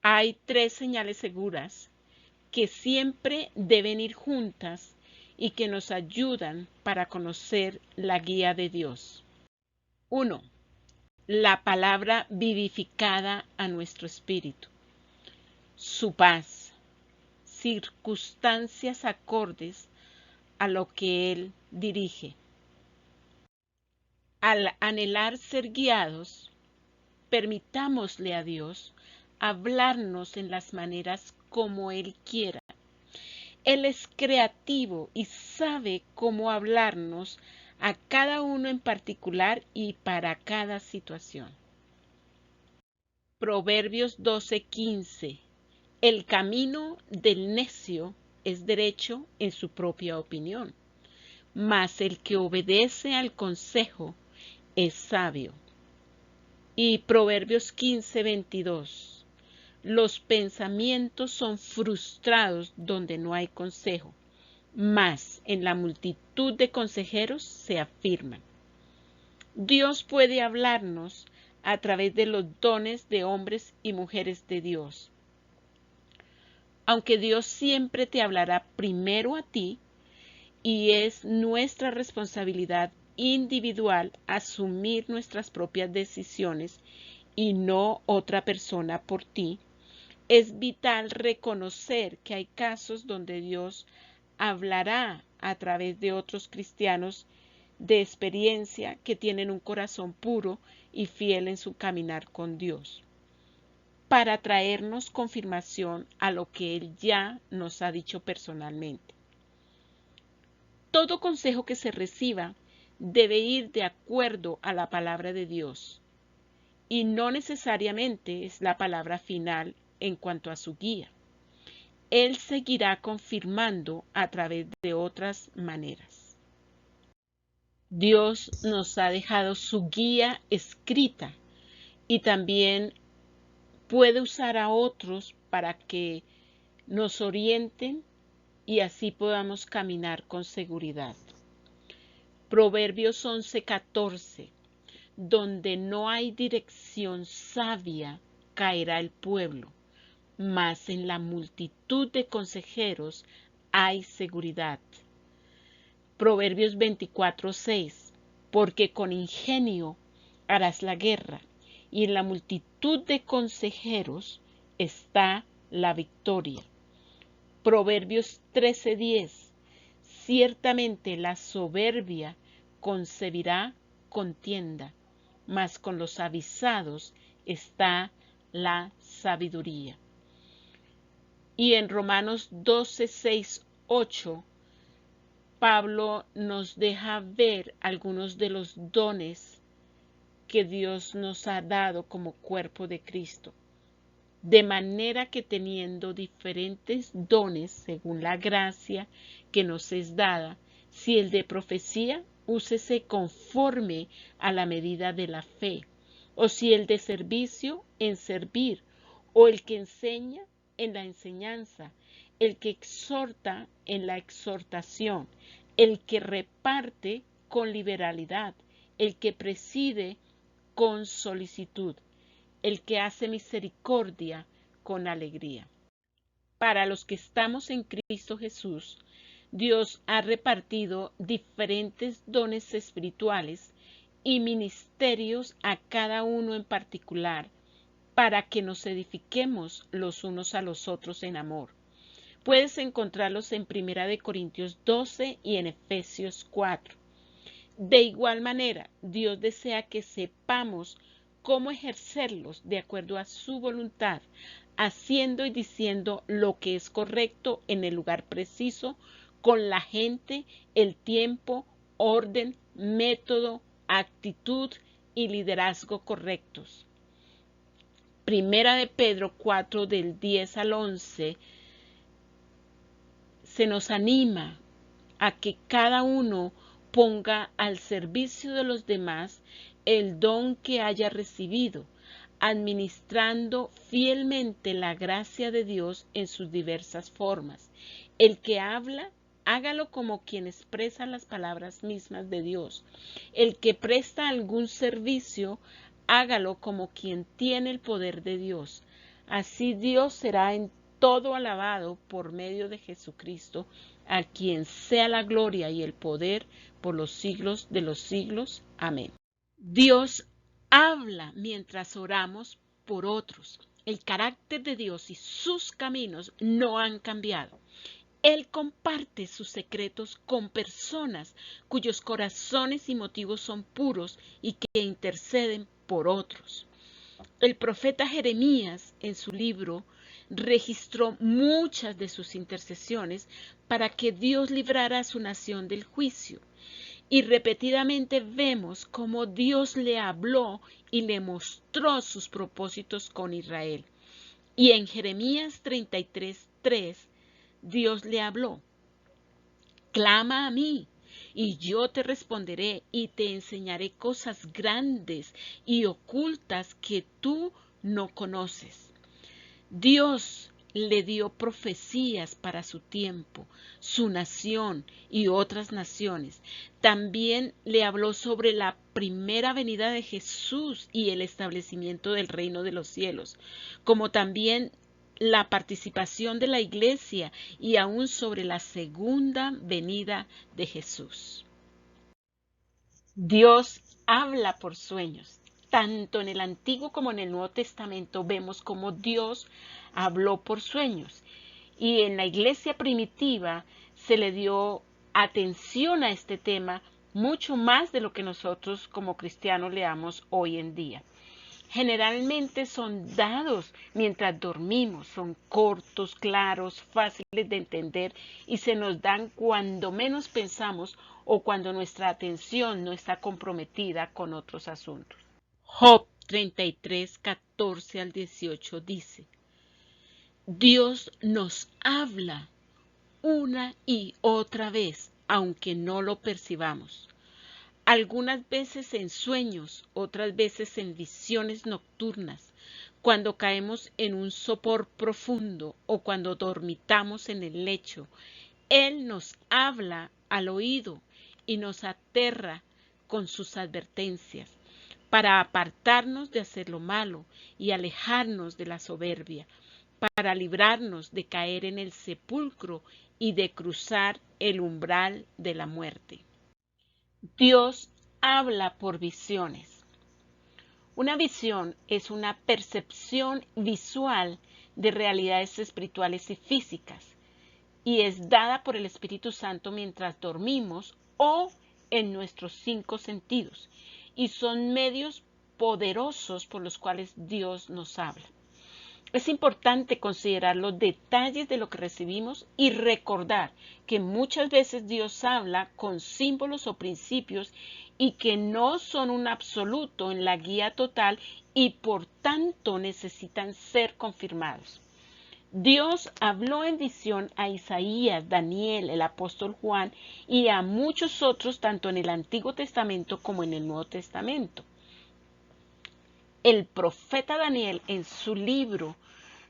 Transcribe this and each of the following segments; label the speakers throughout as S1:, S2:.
S1: Hay tres señales seguras que siempre deben ir juntas y que nos ayudan para conocer la guía de Dios. 1. La palabra vivificada a nuestro espíritu. Su paz. Circunstancias acordes a lo que Él dirige. Al anhelar ser guiados, permitámosle a Dios hablarnos en las maneras como Él quiera. Él es creativo y sabe cómo hablarnos a cada uno en particular y para cada situación. Proverbios 12:15. El camino del necio es derecho en su propia opinión, mas el que obedece al consejo es sabio. Y Proverbios 15:22. Los pensamientos son frustrados donde no hay consejo, mas en la multitud de consejeros se afirman. Dios puede hablarnos a través de los dones de hombres y mujeres de Dios. Aunque Dios siempre te hablará primero a ti, y es nuestra responsabilidad individual asumir nuestras propias decisiones y no otra persona por ti, es vital reconocer que hay casos donde Dios hablará a través de otros cristianos de experiencia que tienen un corazón puro y fiel en su caminar con Dios, para traernos confirmación a lo que Él ya nos ha dicho personalmente. Todo consejo que se reciba debe ir de acuerdo a la palabra de Dios, y no necesariamente es la palabra final en cuanto a su guía. Él seguirá confirmando a través de otras maneras. Dios nos ha dejado su guía escrita y también puede usar a otros para que nos orienten y así podamos caminar con seguridad. Proverbios 11:14. Donde no hay dirección sabia, caerá el pueblo, mas en la multitud de consejeros hay seguridad. Proverbios 24:6. Porque con ingenio harás la guerra, y en la multitud de consejeros está la victoria. Proverbios 13:10. Ciertamente la soberbia concebirá contienda, mas con los avisados está la sabiduría. Y en Romanos 12:6-8, Pablo nos deja ver algunos de los dones que Dios nos ha dado como cuerpo de Cristo. De manera que teniendo diferentes dones según la gracia que nos es dada, si el de profecía, úsese conforme a la medida de la fe, o si el de servicio, en servir, o el que enseña, en la enseñanza, el que exhorta, en la exhortación, el que reparte, con liberalidad, el que preside, con solicitud, el que hace misericordia, con alegría. Para los que estamos en Cristo Jesús, Dios ha repartido diferentes dones espirituales y ministerios a cada uno en particular, para que nos edifiquemos los unos a los otros en amor. Puedes encontrarlos en 1 Corintios 12 y en Efesios 4. De igual manera, Dios desea que sepamos cómo ejercerlos de acuerdo a su voluntad, haciendo y diciendo lo que es correcto en el lugar preciso, con la gente, el tiempo, orden, método, actitud y liderazgo correctos. Primera de Pedro 4 del 10 al 11 se nos anima a que cada uno ponga al servicio de los demás el don que haya recibido, administrando fielmente la gracia de Dios en sus diversas formas. El que habla, hágalo como quien expresa las palabras mismas de Dios. El que presta algún servicio, hágalo como quien tiene el poder de Dios. Así Dios será en todo alabado por medio de Jesucristo, a quien sea la gloria y el poder por los siglos de los siglos. Amén. Dios habla mientras oramos por otros. El carácter de Dios y sus caminos no han cambiado. Él comparte sus secretos con personas cuyos corazones y motivos son puros y que interceden por otros. El profeta Jeremías, en su libro, registró muchas de sus intercesiones para que Dios librara a su nación del juicio. Y repetidamente vemos cómo Dios le habló y le mostró sus propósitos con Israel. Y en Jeremías 33:3, Dios le habló: clama a mí, y yo te responderé y te enseñaré cosas grandes y ocultas que tú no conoces. Dios le dio profecías para su tiempo, su nación y otras naciones. También le habló sobre la primera venida de Jesús y el establecimiento del reino de los cielos, como también la participación de la iglesia y aún sobre la segunda venida de Jesús. Dios habla por sueños. Tanto en el Antiguo como en el Nuevo Testamento vemos cómo Dios habló por sueños. Y en la iglesia primitiva se le dio atención a este tema mucho más de lo que nosotros como cristianos le damos hoy en día. Generalmente son dados mientras dormimos, son cortos, claros, fáciles de entender y se nos dan cuando menos pensamos o cuando nuestra atención no está comprometida con otros asuntos. Job 33, 14 al 18 dice: Dios nos habla una y otra vez, aunque no lo percibamos. Algunas veces en sueños, otras veces en visiones nocturnas, cuando caemos en un sopor profundo o cuando dormitamos en el lecho. Él nos habla al oído y nos aterra con sus advertencias para apartarnos de hacer lo malo y alejarnos de la soberbia, para librarnos de caer en el sepulcro y de cruzar el umbral de la muerte. Dios habla por visiones. Una visión es una percepción visual de realidades espirituales y físicas y es dada por el Espíritu Santo mientras dormimos o en nuestros 5 sentidos, y son medios poderosos por los cuales Dios nos habla. Es importante considerar los detalles de lo que recibimos y recordar que muchas veces Dios habla con símbolos o principios y que no son un absoluto en la guía total y por tanto necesitan ser confirmados. Dios habló en visión a Isaías, Daniel, el apóstol Juan y a muchos otros tanto en el Antiguo Testamento como en el Nuevo Testamento. El profeta Daniel en su libro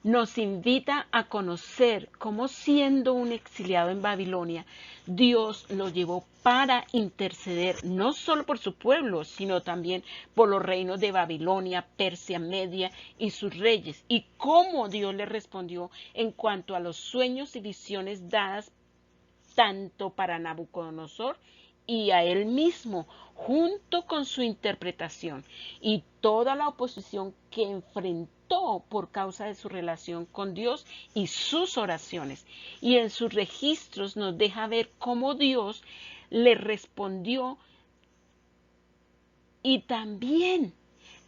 S1: nos invita a conocer cómo, siendo un exiliado en Babilonia, Dios lo llevó para interceder no solo por su pueblo, sino también por los reinos de Babilonia, Persia, Media y sus reyes, y cómo Dios le respondió en cuanto a los sueños y visiones dadas tanto para Nabucodonosor y a él mismo, junto con su interpretación y toda la oposición que enfrentó por causa de su relación con Dios y sus oraciones. Y en sus registros nos deja ver cómo Dios le respondió y también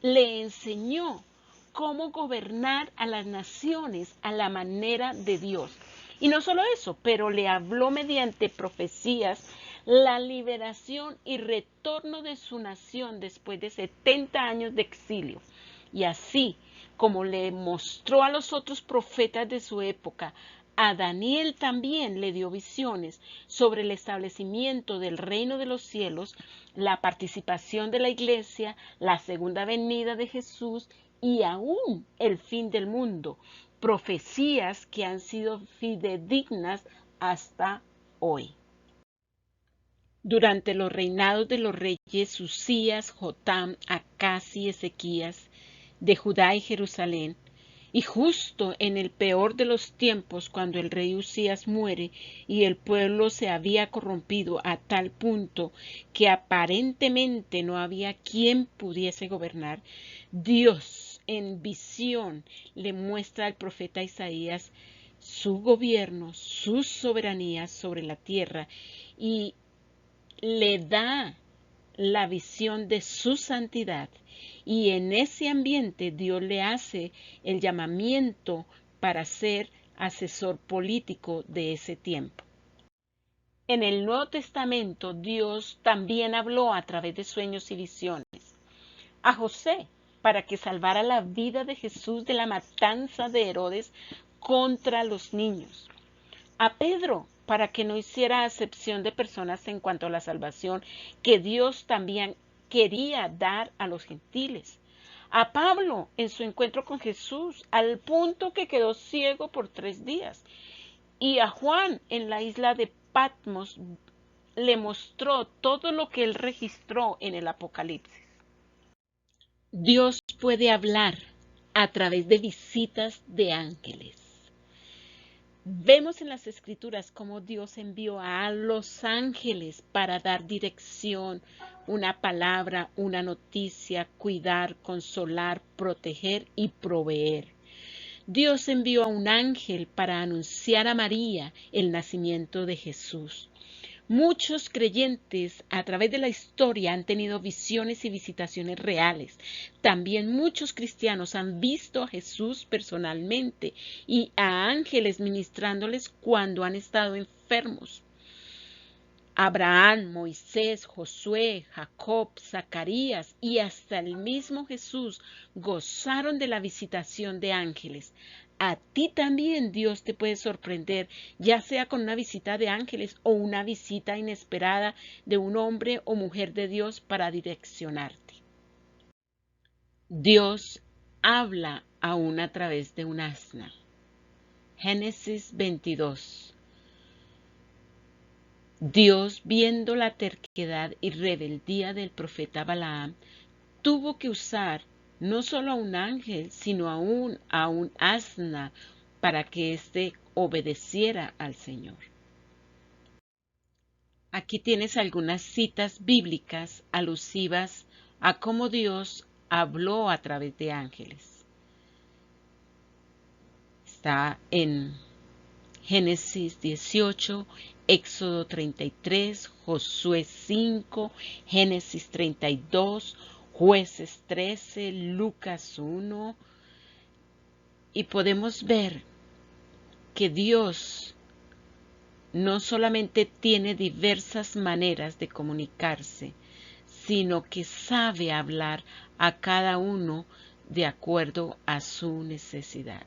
S1: le enseñó cómo gobernar a las naciones a la manera de Dios. Y no solo eso, pero le habló mediante profecías la liberación y retorno de su nación después de 70 años de exilio. Y así como le mostró a los otros profetas de su época, a Daniel también le dio visiones sobre el establecimiento del reino de los cielos, la participación de la iglesia, la segunda venida de Jesús y aún el fin del mundo, profecías que han sido fidedignas hasta hoy. Durante los reinados de los reyes Uzías, Jotam, Acaz y Ezequías, de Judá y Jerusalén, Y justo en el peor de los tiempos, cuando el rey Usías muere y el pueblo se había corrompido a tal punto que aparentemente no había quien pudiese gobernar, Dios en visión le muestra al profeta Isaías su gobierno, su soberanía sobre la tierra y le da la visión de su santidad. Y en ese ambiente Dios le hace el llamamiento para ser asesor político de ese tiempo. En el Nuevo Testamento Dios también habló a través de sueños y visiones a José para que salvara la vida de Jesús de la matanza de Herodes contra los niños. A Pedro para que no hiciera acepción de personas en cuanto a la salvación que Dios también quería dar a los gentiles. A Pablo en su encuentro con Jesús, al punto que quedó ciego por 3 días. Y a Juan en la isla de Patmos le mostró todo lo que él registró en el Apocalipsis. Dios puede hablar a través de visitas de ángeles. Vemos en las Escrituras cómo Dios envió a los ángeles para dar dirección, una palabra, una noticia, cuidar, consolar, proteger y proveer. Dios envió a un ángel para anunciar a María el nacimiento de Jesús. Muchos creyentes a través de la historia han tenido visiones y visitaciones reales. También muchos cristianos han visto a Jesús personalmente y a ángeles ministrándoles cuando han estado enfermos. Abraham, Moisés, Josué, Jacob, Zacarías y hasta el mismo Jesús gozaron de la visitación de ángeles. A ti también Dios te puede sorprender, ya sea con una visita de ángeles o una visita inesperada de un hombre o mujer de Dios para direccionarte. Dios habla aún a través de un asna. Génesis 22. Dios, viendo la terquedad y rebeldía del profeta Balaam, tuvo que usar no solo a un ángel, sino a un asna para que éste obedeciera al Señor. Aquí tienes algunas citas bíblicas alusivas a cómo Dios habló a través de ángeles. Está en Génesis 18, Éxodo 33, Josué 5, Génesis 32, Jueces 13, Lucas 1. Y podemos ver que Dios no solamente tiene diversas maneras de comunicarse, sino que sabe hablar a cada uno de acuerdo a su necesidad.